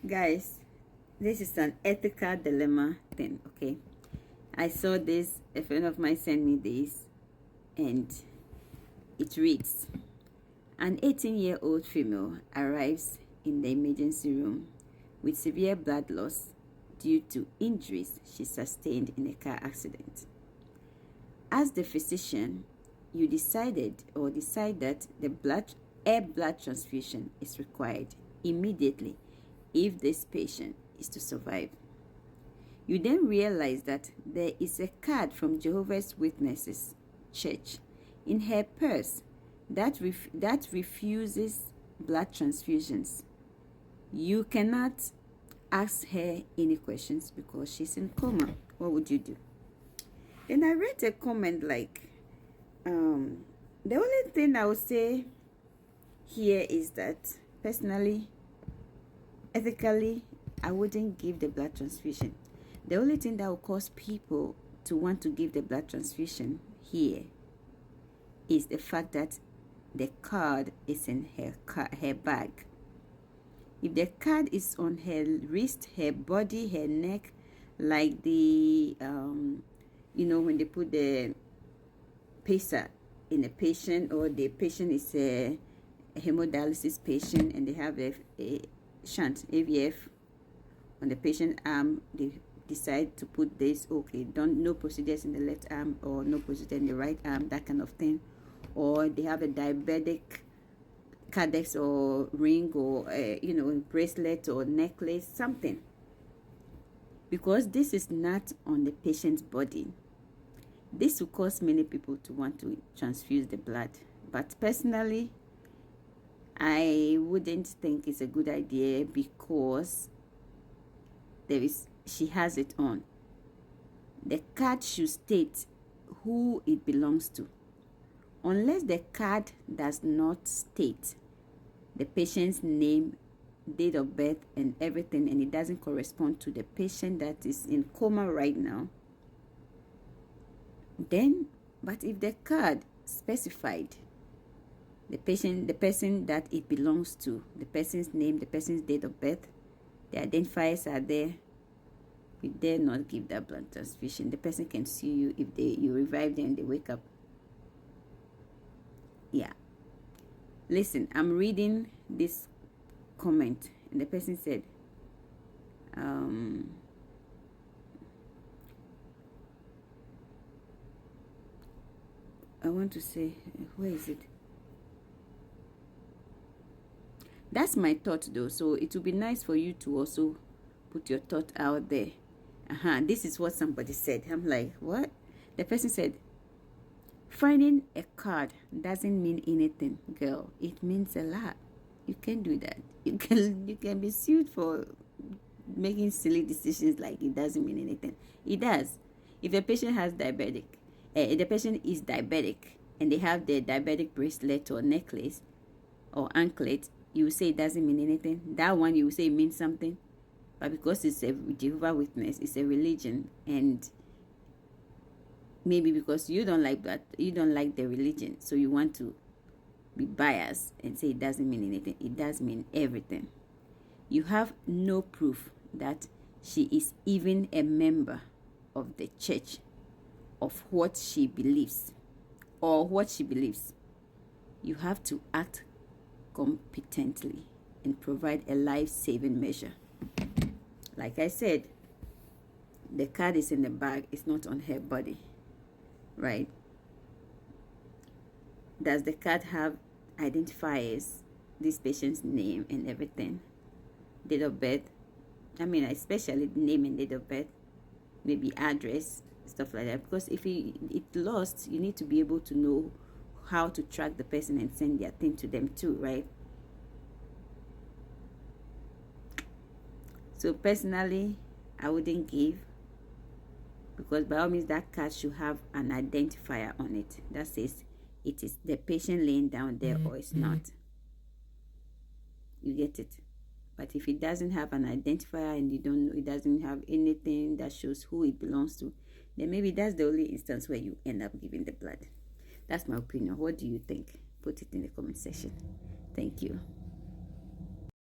Guys, this is an ethical dilemma thing, okay? I saw this, a friend of mine sent me this, and it reads, an 18-year-old female arrives in the emergency room with severe blood loss due to injuries she sustained in a car accident. As the physician, you decide that a blood transfusion is required immediately if this patient is to survive. You then realize that there is a card from Jehovah's Witnesses Church in her purse that refuses blood transfusions. You cannot ask her any questions because she's in coma. What would you do? And I read a comment like, the only thing I would say here is that personally, ethically, I wouldn't give the blood transfusion. The only thing that will cause people to want to give the blood transfusion here is the fact that the card is in her bag. If the card is on her wrist, her body, her neck, like the when they put the pacer in a patient, or the patient is a hemodialysis patient and they have a shunt AVF on the patient arm, they decide to put this, okay, no procedures in the left arm or no procedure in the right arm, that kind of thing. Or they have a diabetic cardex or ring, or bracelet or necklace, something. Because this is not on the patient's body, this will cause many people to want to transfuse the blood. But personally, I wouldn't think it's a good idea, because she has it on. The card should state who it belongs to. Unless the card does not state the patient's name, date of birth, and everything, and it doesn't correspond to the patient that is in coma right now, then, but if the card specified the person that it belongs to, the person's name, the person's date of birth, the identifiers are there, you dare not give that blood transfusion. The person can sue you if you revive them and they wake up. Yeah. Listen, I'm reading this comment, and the person said, I want to say, where is it? That's my thought though, so it would be nice for you to also put your thought out there. This is what somebody said. I'm like, what? The person said, finding a card doesn't mean anything, girl. It means a lot. You can do that. You can be sued for making silly decisions like it doesn't mean anything. It does. If a patient has the patient is diabetic and they have the diabetic bracelet or necklace or anklet, you say it doesn't mean anything. That one you say it means something. But because it's a Jehovah's Witness, it's a religion, and maybe because you don't like that, you don't like the religion, so you want to be biased and say it doesn't mean anything. It does mean everything. You have no proof that she is even a member of the church, of what she believes, or what she believes. You have to act competently and provide a life-saving measure. Like I said, the card is in the bag, it's not on her body, right? Does the card have identifiers, this patient's name and everything, date of birth? I mean, especially the name and date of birth, maybe address, stuff like that. Because if it lost, you need to be able to know how to track the person and send their thing to them too, right? So personally, I wouldn't give, because by all means that card should have an identifier on it that says it is the patient laying down there or it's not. You get it? But if it doesn't have an identifier and you don't know, it doesn't have anything that shows who it belongs to, then maybe that's the only instance where you end up giving the blood. That's my opinion. What do you think? Put it in the comment section. Thank you.